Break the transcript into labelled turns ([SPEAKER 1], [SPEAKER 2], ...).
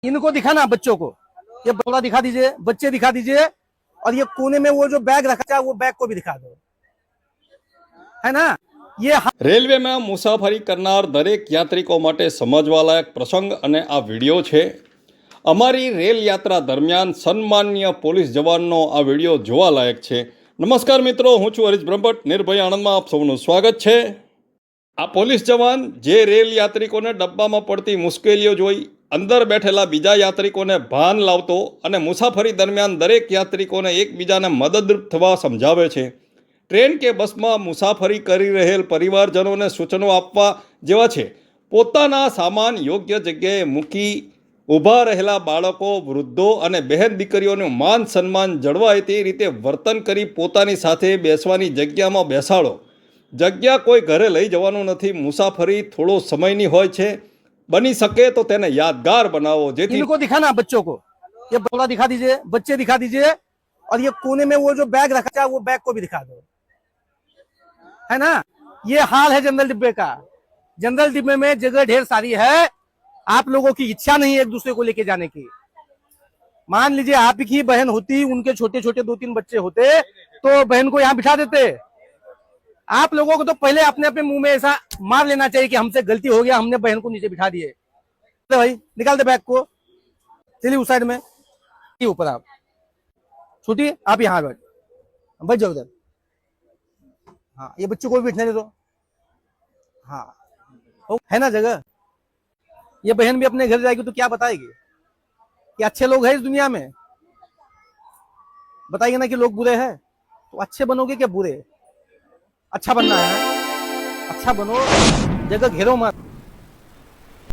[SPEAKER 1] इनको दिखाना बच्चों को, ये बड़ा दिखा दीजिए, बच्चे दिखा दीजिए, और ये कोने में वो जो बैग रखा है वो बैग को भी दिखा दो, है ना। ये
[SPEAKER 2] રેલવેમાં મુસાફરી કરનાર દરેક યાત્રિકો માટે સમજવાલાયક પ્રસંગ અને આ વિડીયો છે. અમારી રેલ યાત્રા દરમિયાન સન્માનીય પોલીસ જવાનનો આ વિડીયો જોવાલાયક છે. નમસ્કાર મિત્રો, હું છું હરીશ બ્રહ્મભટ્ટ, નિર્ભય આણંદમાં આપ સૌનું સ્વાગત છે. આ પોલીસ જવાન જે રેલ યાત્રિકોને ડબ્બામાં પડતી મુશ્કેલીઓ જોઈ અંદર બેઠેલા બીજા યાત્રિકોને ભાન લાવતો અને મુસાફરી દરમિયાન દરેક યાત્રિકોને એકબીજાને મદદરૂપ થવા સમજાવે છે. ટ્રેન કે બસમાં મુસાફરી કરી રહેલ પરિવારજનોને સૂચનો આપવા જેવા છે. પોતાના સામાન યોગ્ય જગ્યાએ મૂકી ઊભા રહેલા બાળકો, વૃદ્ધો અને બહેન દીકરીઓનું માન સન્માન જળવાય તે રીતે વર્તન કરી પોતાની સાથે બેસવાની જગ્યામાં બેસાડો. જગ્યા કોઈ ઘરે લઈ જવાનું નથી. મુસાફરી થોડો સમયની હોય છે. બની શકે તો તેને યાદગાર બનાવો. જેથી
[SPEAKER 1] इनको दिखाना बच्चों को, ये बड़ा दिखा दीजिए, बच्चे दिखा दीजिए, और ये कोने में वो जो बैग रखा है वो बैग को भी दिखा दो, है ना। ये हाल है जनरल डिब्बे का। जनरल डिब्बे में जगह ढेर सारी है, आप लोगों की इच्छा नहीं है एक दूसरे को लेके जाने की। मान लीजिए आप की बहन होती, उनके छोटे छोटे 2-3 बच्चे होते तो बहन को यहाँ बिठा देते। आप लोगों को तो पहले अपने अपने मुंह में ऐसा मार लेना चाहिए कि हमसे गलती हो गया, हमने बहन को नीचे बिठा दिए। तो भाई निकाल दे बैग को, चलिए उस साइड में, ऊपर आप छूटिए, आप यहाँ बैठ जाओ उधर। हाँ, ये बच्चों को भी बैठने दे दो। हाँ, है ना जगह। ये बहन भी अपने घर जाएगी तो क्या बताएगी कि अच्छे लोग हैं इस दुनिया में। बताइए ना कि लोग बुरे हैं, तो अच्छे बनोगे क्या बुरे? अच्छा बनना है, अच्छा बनो, जगह घेरो मत।